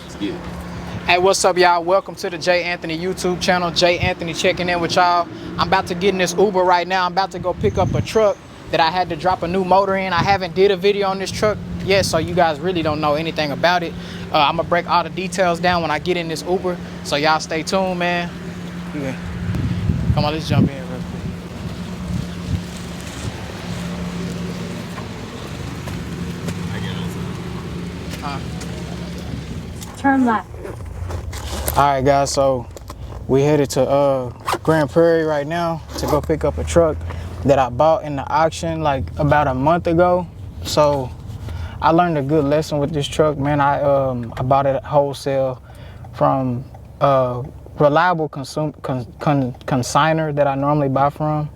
Let's get it. Hey, what's up, y'all? Welcome to the J Anthony YouTube channel. J Anthony checking in with y'all. I'm about to get in this Uber right now. I'm about to go pick up a truck that I had to drop a new motor in. I haven't did a video on this truck yet, so you guys really don't know anything about it. I'm gonna break all the details down when I get in this Uber, so y'all stay tuned, man. Yeah. Come on, let's jump in real quick. Turn left. All right, guys, so we headed to Grand Prairie right now to go pick up a truck that I bought in the auction like about a month ago. So I learned a good lesson with this truck, man. I bought it wholesale from a reliable consignor that I normally buy from.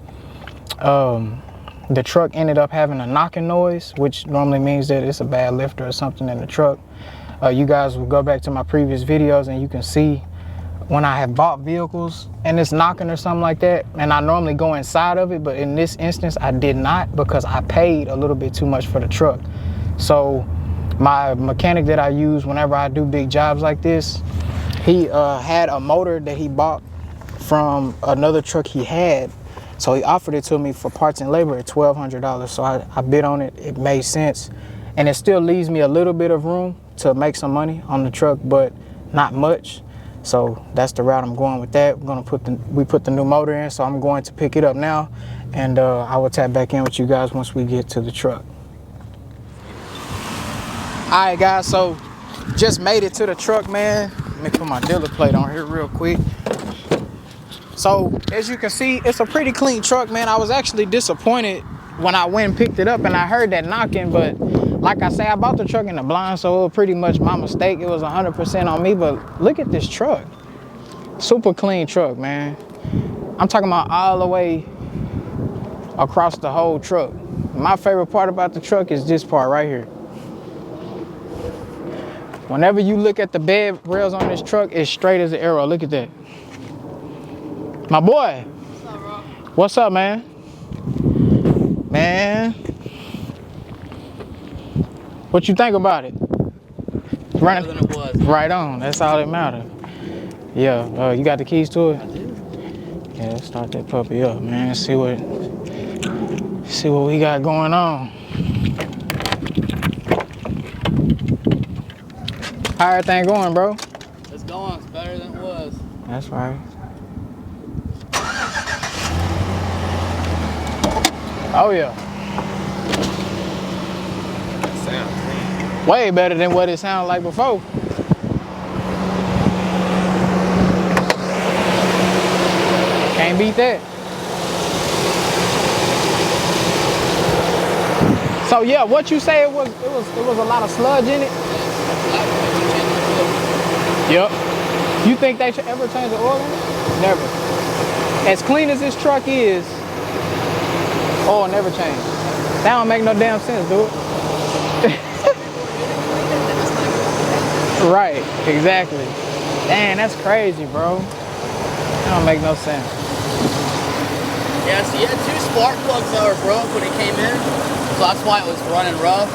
The truck ended up having a knocking noise, which normally means that it's a bad lifter or something in the truck. You guys will go back to my previous videos and you can see when I have bought vehicles and it's knocking or something like that, and I normally go inside of it, but in this instance I did not because I paid a little bit too much for the truck. So my mechanic that I use whenever I do big jobs like this, he had a motor that he bought from another truck he had. So he offered it to me for parts and labor at $1,200. So I bid on it. It made sense. And it still leaves me a little bit of room to make some money on the truck, but not much. So that's the route I'm going with that. We put the new motor in, so I'm going to pick it up now. And I will tap back in with you guys once we get to the truck. All right, guys, so just made it to the truck, man. Let me put my dealer plate on here real quick. So as you can see, it's a pretty clean truck, man. I was actually disappointed when I went and picked it up and I heard that knocking, but like I say, I bought the truck in the blind, so it was pretty much my mistake. It was 100% on me, but look at this truck. Super clean truck, man. I'm talking about all the way across the whole truck. My favorite part about the truck is this part right here. Whenever you look at the bed rails on this truck, it's straight as an arrow. Look at that. My boy. What's up, bro? What's up, man? Man. What you think about it? Better than it was. Right on. That's all that matters. Yeah. You got the keys to it? I do. Yeah. Let's start that puppy up, man. See what we got going on. How everything going, bro? It's going. It's better than it was. That's right. Oh yeah. Sound. Way better than what it sounded like before. Can't beat that. So yeah, what you say it was a lot of sludge in it? Yep. You think they should ever change the oil in it? Never. As clean as this truck is, oil never change. That don't make no damn sense, dude. Right, exactly. Damn, that's crazy, bro. That don't make no sense. Yeah, so you had two spark plugs that were broke when it came in, so that's why it was running rough.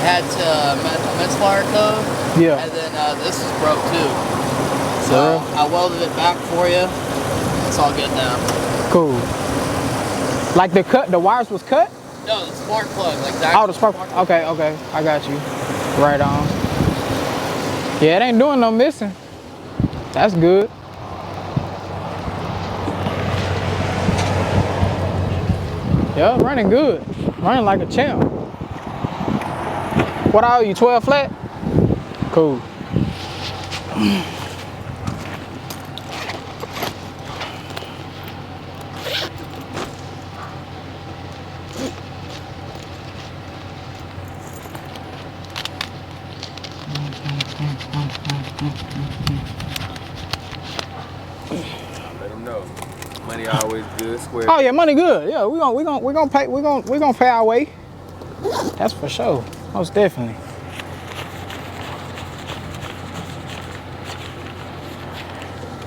It had a misfire code, Yeah. and then this is broke too. So I welded it back for you. It's all good now. Cool. Like the wires was cut? No, the spark plug, like that. Oh, the spark. Okay, I got you. Right on. Yeah, it ain't doing no missing. That's good. Yeah, running good. Running like a champ. What I owe you, 12 flat? Cool. Let them know. Money always good. Square. Oh yeah, money good. Yeah, we gonna pay our way. That's for sure. Most definitely.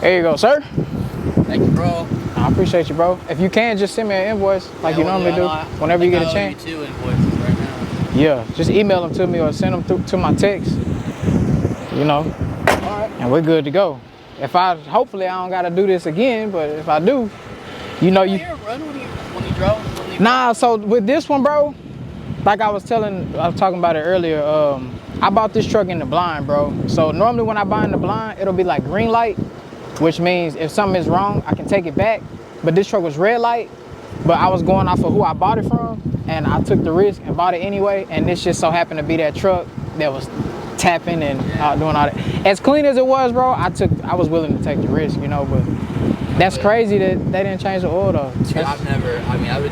There you go, sir. Thank you, bro. I appreciate you, bro. If you can, just send me an invoice like you normally do. Whenever you get a chance. I owe you 2 invoices right now. Yeah, just email them to me or send them to my text. You know. right. and we're good to go. Hopefully I don't gotta do this again, but if I do, you know, you. Run when you drove? Nah, so with this one, bro, like I was talking about it earlier, I bought this truck in the blind, bro. So normally when I buy in the blind, it'll be like green light, which means if something is wrong, I can take it back. But this truck was red light, but I was going off of who I bought it from, and I took the risk and bought it anyway, and this just so happened to be that truck that was tapping and doing all that. As clean as it was, bro, I was willing to take the risk, you know, but that's crazy that they didn't change the oil though. Dude, I've been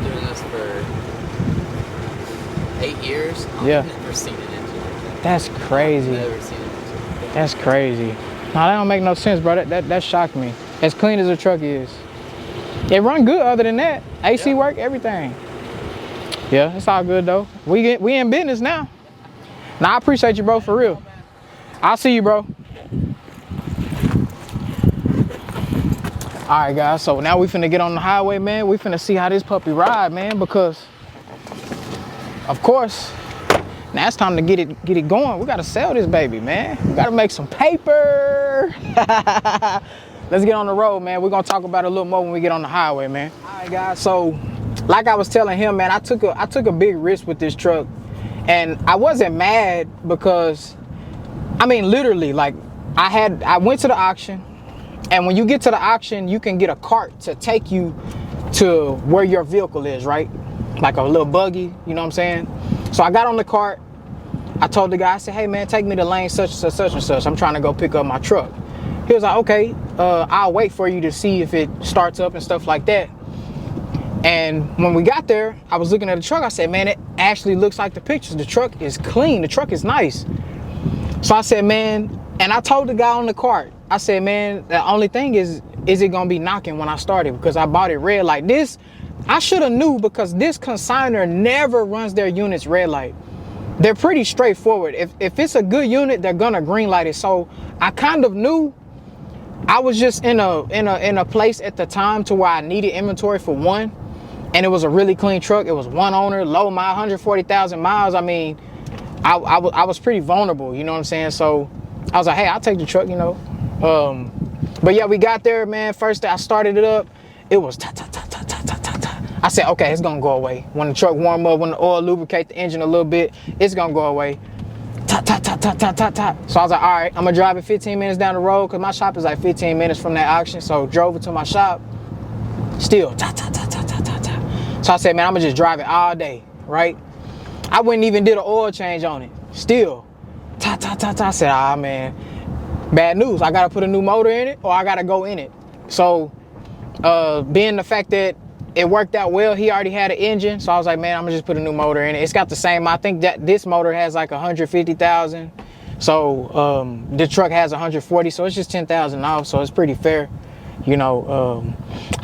doing this for 8 years. I've never seen an engine like that. That's crazy. I've never seen an engine like that. That's crazy. Nah, that don't make no sense, bro. That shocked me. As clean as a truck is. It run good other than that. AC work, everything. Yeah, it's all good though. We in business now. Nah, I appreciate you, bro, for real. I'll see you, bro. All right, guys, so now we finna get on the highway, man. We finna see how this puppy ride, man, because of course, now it's time to get it going. We gotta sell this baby, man. We gotta make some paper. Let's get on the road, man. We're gonna talk about it a little more when we get on the highway, man. All right, guys, so like I was telling him, man, I took a big risk with this truck, and I wasn't mad because, I mean, literally, like, I went to the auction, and when you get to the auction, you can get a cart to take you to where your vehicle is, right? Like a little buggy, you know what I'm saying? So I got on the cart. I told the guy, I said, hey, man, take me to lane such and such, such and such. I'm trying to go pick up my truck. He was like, okay, I'll wait for you to see if it starts up and stuff like that. And when we got there, I was looking at the truck. I said, man, it actually looks like the pictures. The truck is clean. The truck is nice. So I said, man, and I told the guy on the cart, I said, man, the only thing is it gonna be knocking when I started? Because I bought it red light. This, I should have knew, because this consignor never runs their units red light. They're pretty straightforward. If it's a good unit, they're gonna green light it. So I kind of knew. I was just in a place at the time to where I needed inventory for one, and it was a really clean truck. It was one owner, low mile, 140,000 miles. I mean, I was pretty vulnerable, you know what I'm saying? So I was like, hey, I'll take the truck, you know. But yeah, we got there, man. First I started it up, it was ta ta ta ta ta ta ta ta. I said, okay, it's gonna go away. When the truck warm up, when the oil lubricate the engine a little bit, it's gonna go away. Ta ta ta ta ta ta ta. So I was like, all right, I'm gonna drive it 15 minutes down the road, because my shop is like 15 minutes from that auction. So drove it to my shop, still ta ta ta ta ta ta ta. So I said, man, I'm gonna just drive it all day, right? I wouldn't even did an oil change on it, still ta ta ta ta. I said, ah, man, bad news. I gotta put a new motor in it, or I gotta go in it. So being the fact that it worked out well, he already had an engine, so I was like, man, I'm gonna just put a new motor in it. It's got the same, I think that this motor has like 150,000, so the truck has 140, so it's just 10,000 off, so it's pretty fair, you know.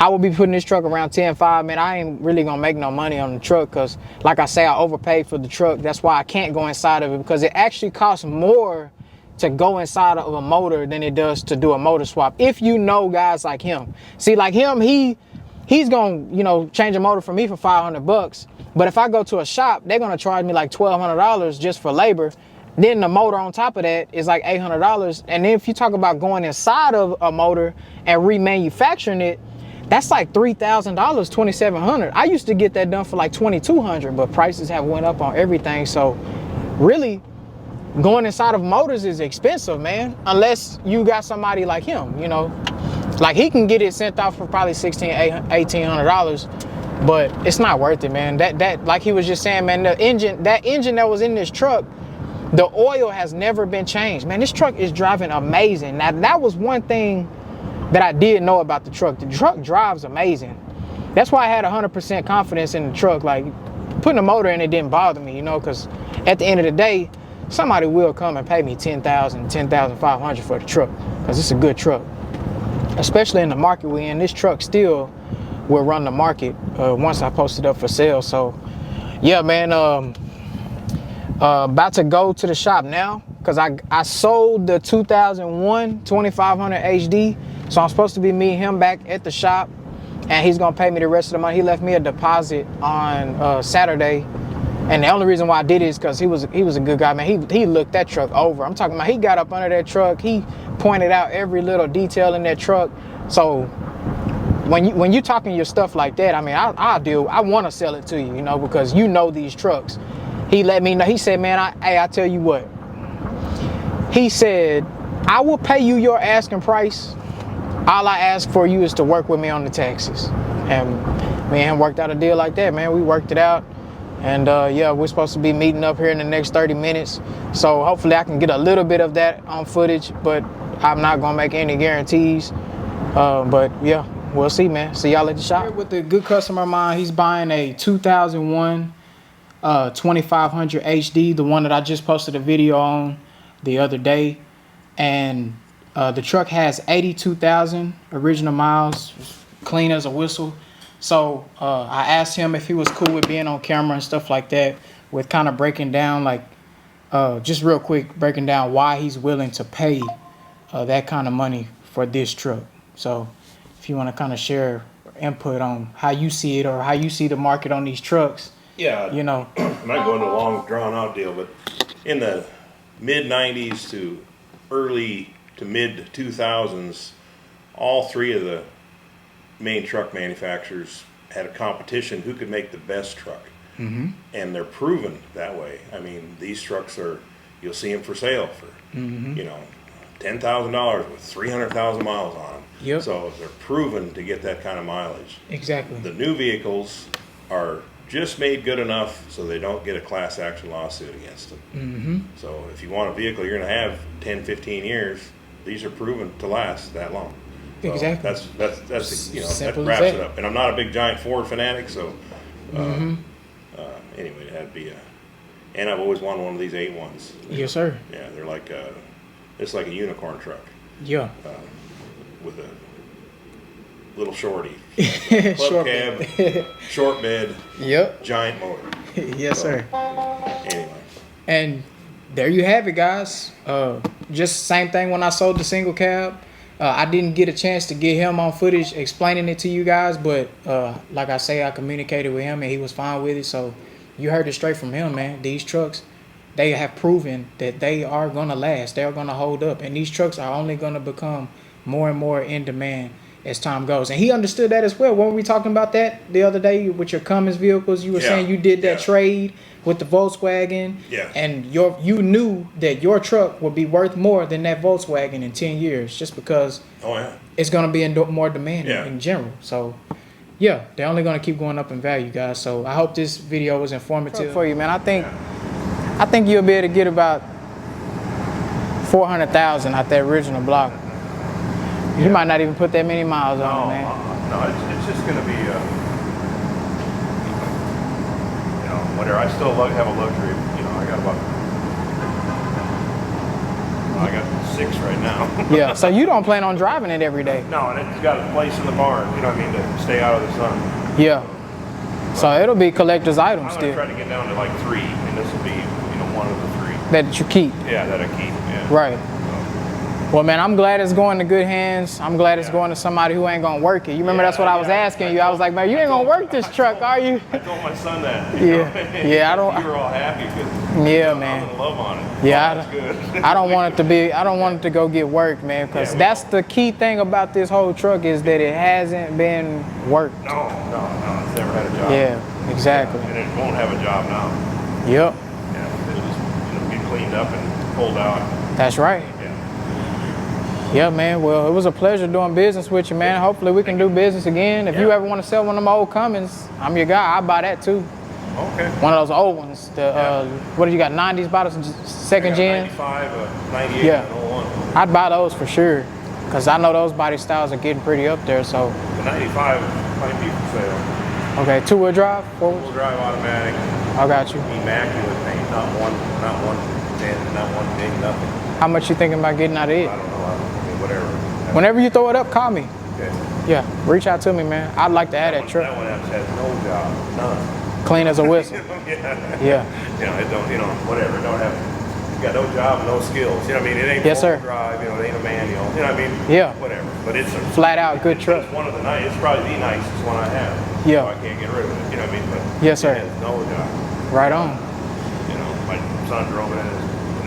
I will be putting this truck around 10.5, man. I ain't really gonna make no money on the truck, because like I say, I overpaid for the truck. That's why I can't go inside of it, because it actually costs more to go inside of a motor than it does to do a motor swap, if you know guys like him. See, like him, he's gonna, you know, change a motor for me for 500 bucks. But if I go to a shop, they're gonna charge me like $1,200 just for labor. Then the motor on top of that is like $800. And then if you talk about going inside of a motor and remanufacturing it, that's like $3,000, $2,700. I used to get that done for like $2,200, but prices have went up on everything. So really, going inside of motors is expensive, man. Unless you got somebody like him, you know. Like he can get it sent off for probably $1,600, $1,800, but it's not worth it, man. That like he was just saying, man, that engine that was in this truck, the oil has never been changed, man. This truck is driving amazing. Now that was one thing that I did know about the truck. The truck drives amazing. That's why I had 100% confidence in the truck. Like putting a motor in it didn't bother me, you know, because at the end of the day, somebody will come and pay me $10,000, $10,500 for the truck, because it's a good truck. Especially in the market we're in, this truck still will run the market once I post it up for sale. So yeah, man, about to go to the shop now, because I sold the 2001 2500 HD. So I'm supposed to be meeting him back at the shop, and he's gonna pay me the rest of the money. He left me a deposit on Saturday, and the only reason why I did it is because he was a good guy, man. He looked that truck over. I'm talking about, he got up under that truck, he pointed out every little detail in that truck. So when you talking your stuff like that, I mean, I want to sell it to you, you know, because you know these trucks. He let me know. He said, man, I tell you what. He said, I will pay you your asking price. All I ask for you is to work with me on the taxes. And me and him worked out a deal like that, man. We worked it out. And yeah, we're supposed to be meeting up here in the next 30 minutes. So hopefully I can get a little bit of that on footage, but I'm not gonna make any guarantees. But yeah, we'll see, man. See y'all at the shop. Here with the good customer of mine, he's buying a 2001 2500 HD, the one that I just posted a video on the other day. And the truck has 82,000 original miles, clean as a whistle. So I asked him if he was cool with being on camera and stuff like that, with kind of breaking down, like, just real quick, breaking down why he's willing to pay that kind of money for this truck. So if you want to kind of share input on how you see it or how you see the market on these trucks. Yeah, you know, I'm not going to a long drawn out deal, but in the mid 90s to early to mid 2000s, all three of the main truck manufacturers had a competition who could make the best truck. Mm-hmm. And they're proven that way. I mean, these trucks you'll see them for sale for, mm-hmm. you know, $10,000 with 300,000 miles on them. Yep. So they're proven to get that kind of mileage. Exactly. The new vehicles are just made good enough so they don't get a class action lawsuit against them. Mm-hmm. So if you want a vehicle you're going to have 10, 15 years, these are proven to last that long. So exactly. That's you know, simple that wraps it up. And I'm not a big giant Ford fanatic, so mm-hmm. Anyway, it had to be and I've always wanted one of these A1s. Yes, sir. Yeah, they're like it's like a unicorn truck. Yeah. With a little shorty. Club short cab, bed. short bed. Yep. Giant motor. Yes, sir. Anyway. And there you have it, guys. Just same thing when I sold the single cab. I didn't get a chance to get him on footage explaining it to you guys, but like I say, I communicated with him and he was fine with it. So you heard it straight from him, man. These trucks, they have proven that they are gonna last. They're gonna hold up, and these trucks are only gonna become more and more in demand as time goes. And he understood that as well. When we talking about that the other day with your Cummins vehicles, you were saying you did that trade with the Volkswagen, and you knew that your truck would be worth more than that Volkswagen in 10 years just because it's going to be in more demand in general. So yeah, they're only going to keep going up in value, guys. So I hope this video was informative for you, man. I think you'll be able to get about 400,000 out that original block. You might not even put that many miles on it, man. No, it's just going to be, you know, whatever. I still have a luxury. You know, I got 6 right now. Yeah, so you don't plan on driving it every day? No, and it's got a place in the barn, you know what I mean, to stay out of the sun. Yeah. So it'll be collector's items still. I'm going to try to get down to like 3, and this will be, you know, one of the 3. That you keep? Yeah, that I keep, yeah. Right. Well, man, I'm glad it's going to good hands. I'm glad it's going to somebody who ain't going to work it. You remember that's what I was asking you. I was like, man, you ain't going to work this truck, are you? I told my son that. Yeah, I don't. You were all happy because man. I'm in love on it. Yeah, I don't want it to be. I don't want it to go get worked, man, because that's the key thing about this whole truck is that it hasn't been worked. No, it's never had a job. Yeah, exactly. And it won't have a job now. Yep. Yeah, it'll just be cleaned up and pulled out. That's right. Yeah, man. Well, it was a pleasure doing business with you, man. Hopefully we can do business again. If you ever want to sell one of them old Cummins, I'm your guy. I'll buy that too. Okay. One of those old ones. The what do you got? 90s bottles, second gen. 95, 98, and 01. I'd buy those for sure, cause I know those body styles are getting pretty up there. So. The 95 might be for sale. Okay, 2-wheel drive, 4-wheel? 4-wheel drive automatic. I got you. Immaculate paint, not one dent, not one ding, nothing. How much you thinking about getting out of it? I don't know. Whatever. Whenever you throw it up, call me. Okay. Yeah, reach out to me, man. I'd like to add that truck. That one has no job, none. Clean as a whistle. Yeah. You know, it don't, you know, whatever. It don't have, it's got no job, no skills. You know what I mean? It ain't four-wheel drive, you know, it ain't a manual. You know what I mean? Yeah. Whatever. But it's a flat out good truck. It's one of the it's probably the nicest one I have. Yeah. So I can't get rid of it. You know what I mean? But yes, sir. It has no job. Right on. You know, my son drove it in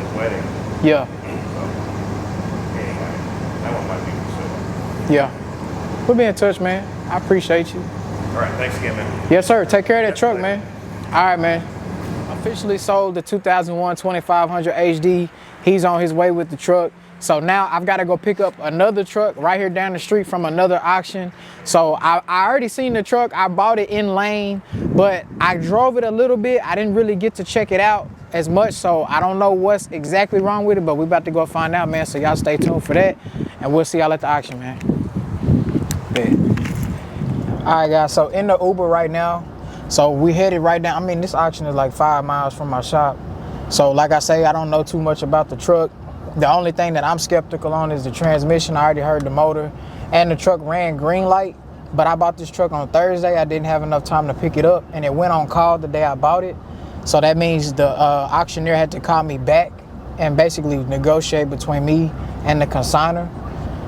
his wedding. Yeah. So, anyway. Yeah. We'll be in touch, man. I appreciate you. All right, thanks again, man. Yes, sir. Take care of that truck, man. All right, man. Officially sold the 2001 2500 HD. He's on his way with the truck. So now I've got to go pick up another truck right here down the street from another auction. So I already seen the truck. I bought it in lane, but I drove it a little bit. I didn't really get to check it out as much, so I don't know what's exactly wrong with it, but we about to go find out, man. So y'all stay tuned for that, and we'll see y'all at the auction, man. Bet. All right, guys, so in the Uber right now. So we headed right down. I mean, this auction is like 5 miles from my shop. So like I say, I don't know too much about the truck. The only thing that I'm skeptical on is the transmission. I already heard the motor, and the truck ran green light, but I bought this truck on Thursday. I didn't have enough time to pick it up, and it went on call the day I bought it. So that means the auctioneer had to call me back and basically negotiate between me and the consignor.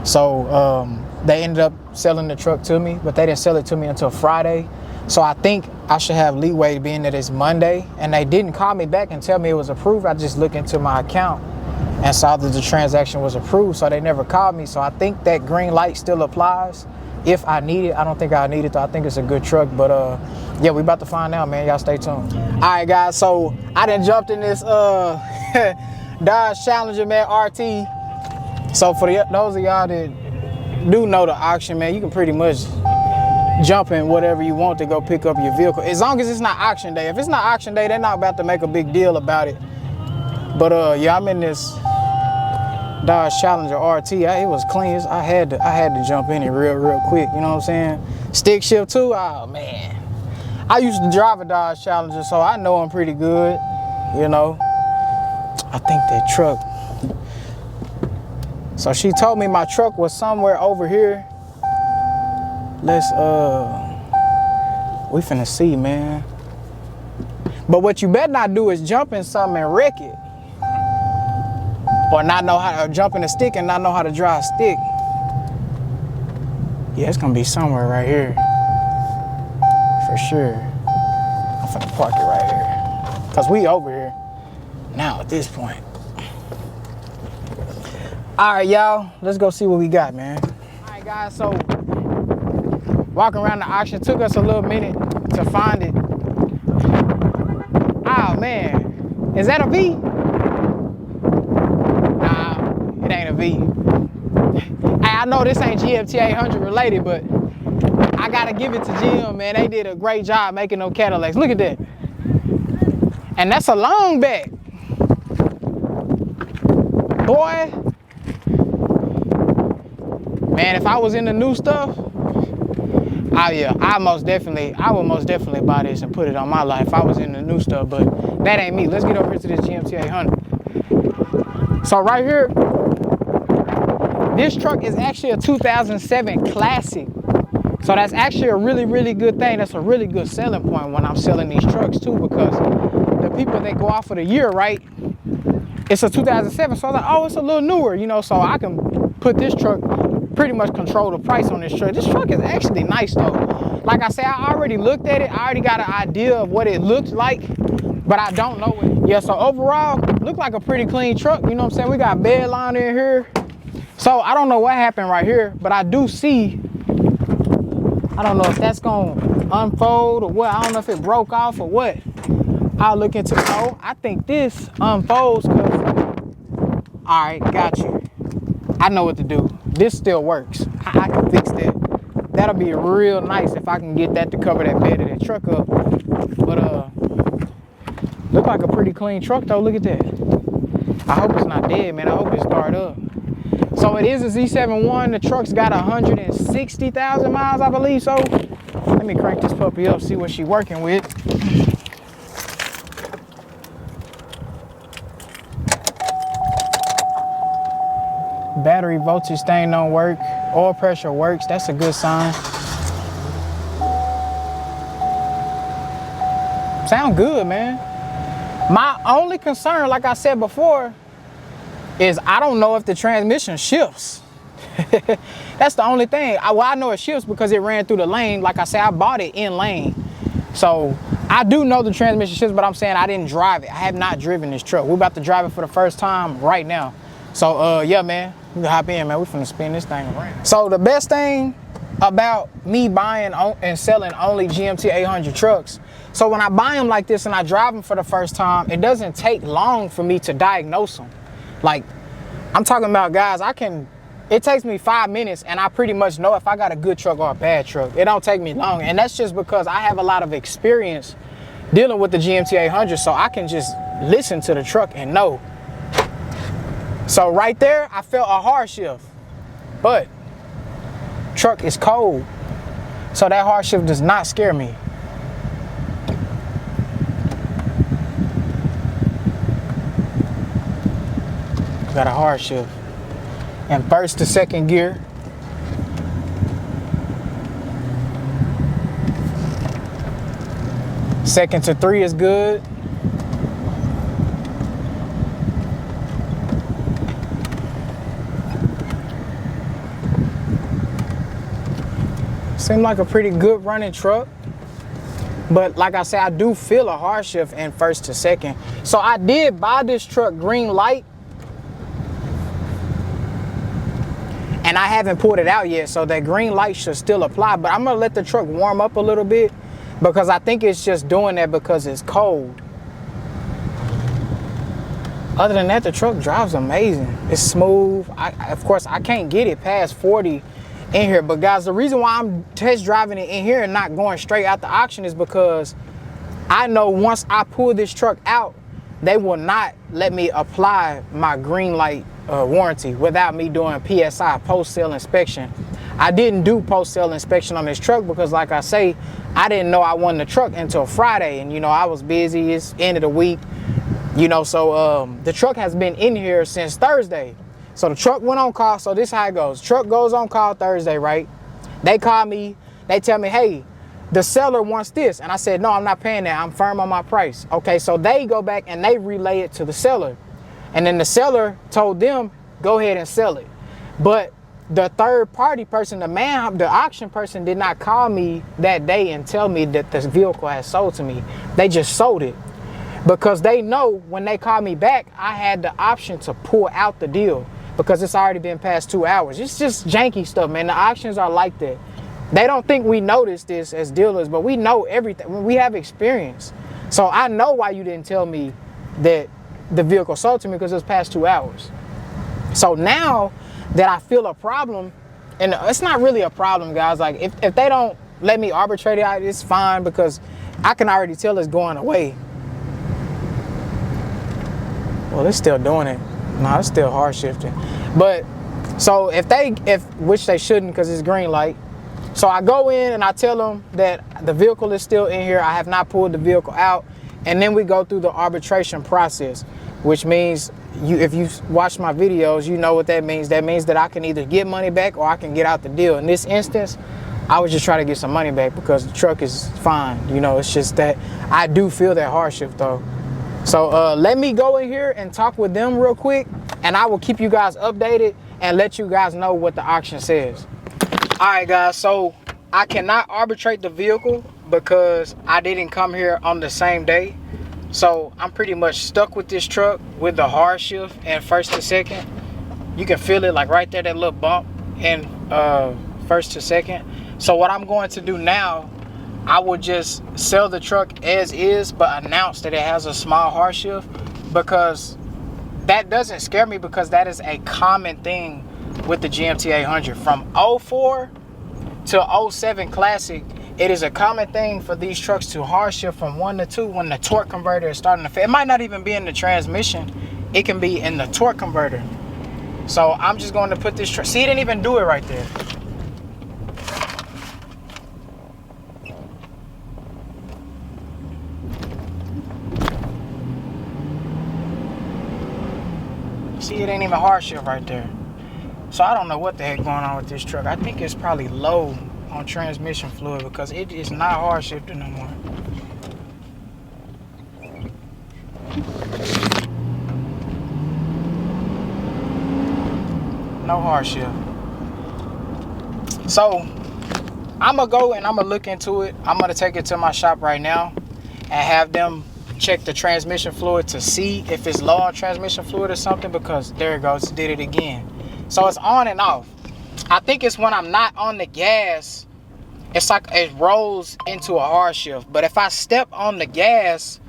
So they ended up selling the truck to me, but they didn't sell it to me until Friday. So I think I should have leeway being that it's Monday, and they didn't call me back and tell me it was approved. I just looked into my account and saw that the transaction was approved, so they never called me. So I think that green light still applies if I need it. I don't think I need it though. I think it's a good truck, but yeah, we about to find out, man. Y'all stay tuned. All right, guys, so I done jumped in this Dodge Challenger, man, RT. So for those of y'all that do know the auction, man, you can pretty much jump in whatever you want to go pick up your vehicle, as long as it's not auction day. If it's not auction day, they're not about to make a big deal about it. But yeah, I'm in this Dodge Challenger RT. It was clean. I had to jump in it real quick. You know what I'm saying? Stick shift too. Oh man, I used to drive a Dodge Challenger, so I know I'm pretty good. You know, I think that truck. So she told me my truck was somewhere over here. Let's we finna see, man. But what you better not do is jump in something and wreck it. Or not know how to jump in a stick and not know how to drive a stick. Yeah, it's gonna be somewhere right here. For sure. I'm finna park it right here. Cause we over here now at this point. All right, y'all, let's go see what we got, man. All right, guys, so walking around the auction took us a little minute to find it. Oh man, is that a V? It ain't a V. Hey, I know this ain't GFT 800 related, but I gotta give it to GM, man. They did a great job making those Cadillacs. Look at that. And that's a long back. Boy. Man, if I was in the new stuff, oh yeah, I would most definitely buy this and put it on my life if I was in the new stuff, but that ain't me. Let's get over here to this GMT 800. So right here, this truck is actually a 2007 Classic. So that's actually a really good thing. That's a really good selling point when I'm selling these trucks too, because the people that go off for the year, right, it's a 2007. So I was like, oh, it's a little newer, you know, so I can put this truck, pretty much control the price on this truck. This truck is actually nice though. Like I said, I already looked at it. I already got an idea of what it looks like, but I don't know it. Yeah, so overall, look like a pretty clean truck. You know what I'm saying? We got bed line in here. So I don't know what happened right here, but I do see, I don't know if that's gonna unfold or what. I don't know if it broke off or what. I'll look into it. Oh, I think this unfolds because, all right, got you. I know what to do. This still works. I can fix that. That'll be real nice if I can get that to cover that bed of that truck up. But look like a pretty clean truck though. Look at that. I hope it's not dead, man. I hope it started up. So it is a Z71. The truck's got 160,000 miles, I believe. So let me crank this puppy up, see what she's working with. Battery voltage thing don't work. Oil pressure works. That's a good sign. Sound good, man. My only concern, like I said before, is I don't know if the transmission shifts. That's the only thing. I know it shifts because it ran through the lane. Like I said, I bought it in lane. So I do know the transmission shifts, but I'm saying I didn't drive it. I have not driven this truck. We're about to drive it for the first time right now. So yeah, man, You can hop in, man. We finna spin this thing around. So the best thing about me buying and selling only GMT 800 trucks, so when I buy them like this and I drive them for the first time, it doesn't take long for me to diagnose them. Like, I'm talking about, guys, it takes me 5 minutes and I pretty much know if I got a good truck or a bad truck. It don't take me long, and that's just because I have a lot of experience dealing with the GMT 800, so I can just listen to the truck and know. So right there, I felt a hard shift, but truck is cold, so that hard shift does not scare me. Got a hard shift. And first to second gear. Second to 3 is good. Seemed like a pretty good running truck. But like I said, I do feel a hard shift in first to second. So I did buy this truck green light, and I haven't pulled it out yet, so that green light should still apply. But I'm gonna let the truck warm up a little bit, because I think it's just doing that because it's cold. Other than that, the truck drives amazing. It's smooth. Of course, I can't get it past 40 in here, but guys, the reason why I'm test driving it in here and not going straight out the auction is because I know once I pull this truck out, they will not let me apply my green light warranty without me doing PSI, post-sale inspection. I didn't do post-sale inspection on this truck because, like I say, I didn't know I won the truck until Friday, and you know, I was busy. It's end of the week, you know, so the truck has been in here since Thursday. So the truck went on call. So this is how it goes. Truck goes on call Thursday, right? They call me, they tell me, hey, the seller wants this. And I said, no, I'm not paying that. I'm firm on my price. Okay, so they go back and they relay it to the seller. And then the seller told them, go ahead and sell it. But the third party person, the auction person, did not call me that day and tell me that this vehicle has sold to me. They just sold it. Because they know when they call me back, I had the option to pull out the deal, because it's already been past 2 hours. It's just janky stuff, man. The auctions are like that. They don't think we notice this as dealers, but we know everything. We have experience. So I know why you didn't tell me that the vehicle sold to me, because it was past 2 hours. So now that I feel a problem, and it's not really a problem, guys. Like, if they don't let me arbitrate it, it's fine, because I can already tell it's going away. Well, it's still doing it. No, it's still hard shifting. But so which they shouldn't, because it's green light. So I go in and I tell them that the vehicle is still in here. I have not pulled the vehicle out. And then we go through the arbitration process, which means if you watch my videos, you know what that means. That means that I can either get money back or I can get out the deal. In this instance, I was just trying to get some money back because the truck is fine. You know, it's just that I do feel that hard shift though. So let me go in here and talk with them real quick, and I will keep you guys updated and let you guys know what the auction says. All right, guys, so I cannot arbitrate the vehicle because I didn't come here on the same day. So I'm pretty much stuck with this truck with the hard shift and first to second. You can feel it like right there, that little bump in first to second. So what I'm going to do now, I will just sell the truck as is, but announce that it has a small hard shift, because that doesn't scare me, because that is a common thing with the GMT 800. From 04 to 07 Classic, it is a common thing for these trucks to hard shift from 1 to 2 when the torque converter is starting to fail. It might not even be in the transmission. It can be in the torque converter. So I'm just going to put this truck, see, it didn't even do it right there. See, it ain't even hard shift right there. So I don't know what the heck going on with this truck. I think it's probably low on transmission fluid, because it is not hard shifting no more. No hard shift. So I'm gonna go and I'm gonna look into it. I'm gonna take it to my shop right now and have them check the transmission fluid to see if it's low on transmission fluid or something, because there it goes, did it again. So it's on and off. I think it's when I'm not on the gas, it's like it rolls into a hard shift. But if I step on the gas,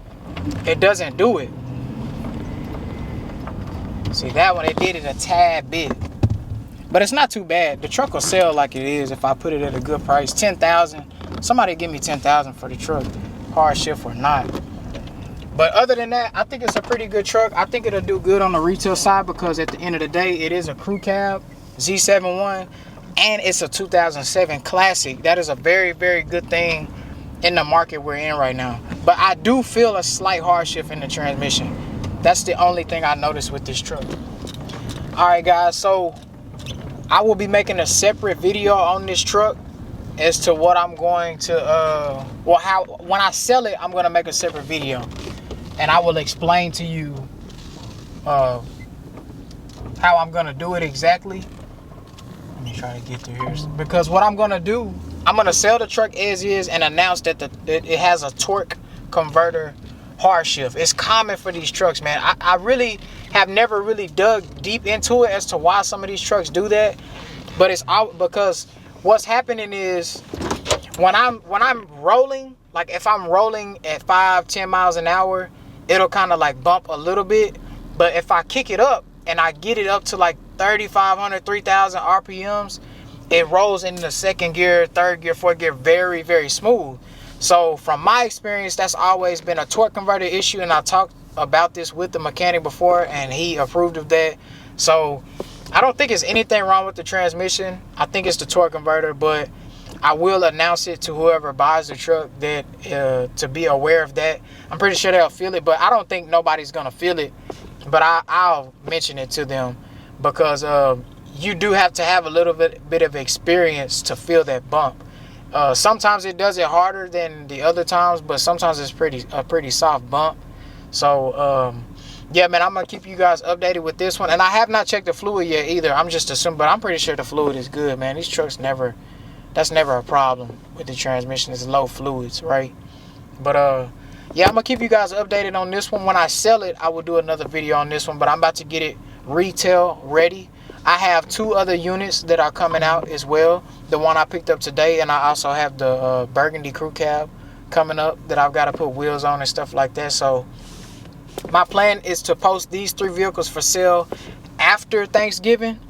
it doesn't do it. See, that one, it did it a tad bit. But it's not too bad. The truck will sell like it is if I put it at a good price. 10,000. Somebody give me 10,000 for the truck, hard shift or not. But other than that, I think it's a pretty good truck. I think it'll do good on the retail side because at the end of the day, it is a crew cab, Z71, and it's a 2007 Classic. That is a very, very good thing in the market we're in right now. But I do feel a slight hard shift in the transmission. That's the only thing I noticed with this truck. All right, guys, so I will be making a separate video on this truck as to what I'm going to, when I sell it, I'm going to make a separate video. And I will explain to you how I'm going to do it exactly. Let me try to get through here. Because what I'm going to do, I'm going to sell the truck as is and announce that it has a torque converter hard shift. It's common for these trucks, man. I really have never really dug deep into it as to why some of these trucks do that. But it's out because what's happening is when I'm rolling, like if I'm rolling at 5-10 miles an hour, it'll kind of like bump a little bit. But if I kick it up and I get it up to like 3,500, 3,000 RPMs, it rolls into the second gear, third gear, fourth gear very, very smooth. So from my experience, that's always been a torque converter issue, and I talked about this with the mechanic before and he approved of that. So I don't think it's anything wrong with the transmission. I think it's the torque converter, but I will announce it to whoever buys the truck that to be aware of that. I'm pretty sure they'll feel it, but I don't think nobody's gonna feel it. But I'll mention it to them because you do have to have a little bit of experience to feel that bump. Sometimes it does it harder than the other times, but sometimes it's a pretty soft bump. So yeah, man, I'm gonna keep you guys updated with this one, and I have not checked the fluid yet either. I'm just assuming, but I'm pretty sure the fluid is good, man. These trucks that's never a problem with the transmission. It's low fluids, right? But yeah, I'm gonna keep you guys updated on this one. When I sell it, I will do another video on this one, but I'm about to get it retail ready. I have 2 other units that are coming out as well. The one I picked up today, and I also have the Burgundy crew cab coming up that I've got to put wheels on and stuff like that. So my plan is to post these 3 vehicles for sale after Thanksgiving,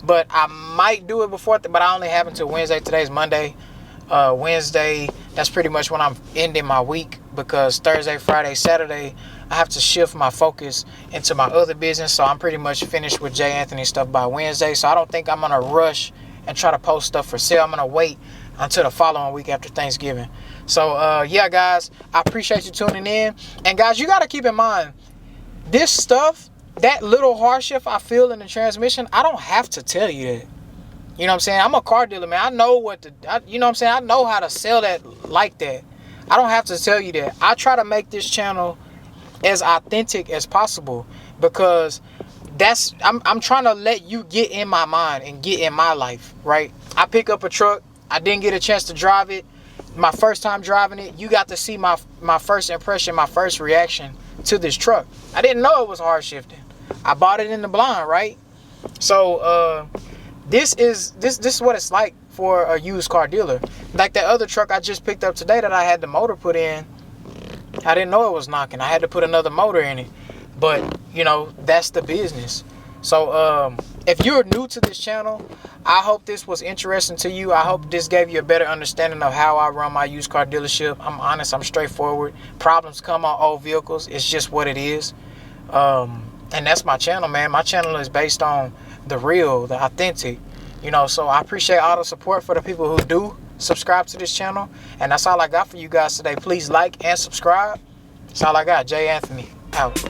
but I might do it before, but I only have until Wednesday. Today's Monday. Wednesday, that's pretty much when I'm ending my week, because Thursday, Friday, Saturday, I have to shift my focus into my other business. So I'm pretty much finished with J. Anthony stuff by Wednesday. So I don't think I'm going to rush and try to post stuff for sale. I'm going to wait until the following week after Thanksgiving. So yeah, guys, I appreciate you tuning in. And guys, you got to keep in mind, this stuff, that little hard shift I feel in the transmission, I don't have to tell you that. You know what I'm saying? I'm a car dealer, man. I know you know what I'm saying? I know how to sell that like that. I don't have to tell you that. I try to make this channel as authentic as possible, because I'm trying to let you get in my mind and get in my life, right? I pick up a truck. I didn't get a chance to drive it. My first time driving it, you got to see my first impression, my first reaction to this truck. I didn't know it was hard shifting. I bought it in the blind, right? So this is what it's like for a used car dealer. Like that other truck I just picked up today that I had the motor put in, I didn't know it was knocking. I had to put another motor in it. But, you know, that's the business. So if you're new to this channel, I hope this was interesting to you. I hope this gave you a better understanding of how I run my used car dealership. I'm honest, I'm straightforward. Problems come on old vehicles. It's just what it is. And that's my channel, man. My channel is based on the real, the authentic, you know. So I appreciate all the support for the people who do subscribe to this channel. And that's all I got for you guys today. Please like and subscribe. That's all I got. J. Anthony out.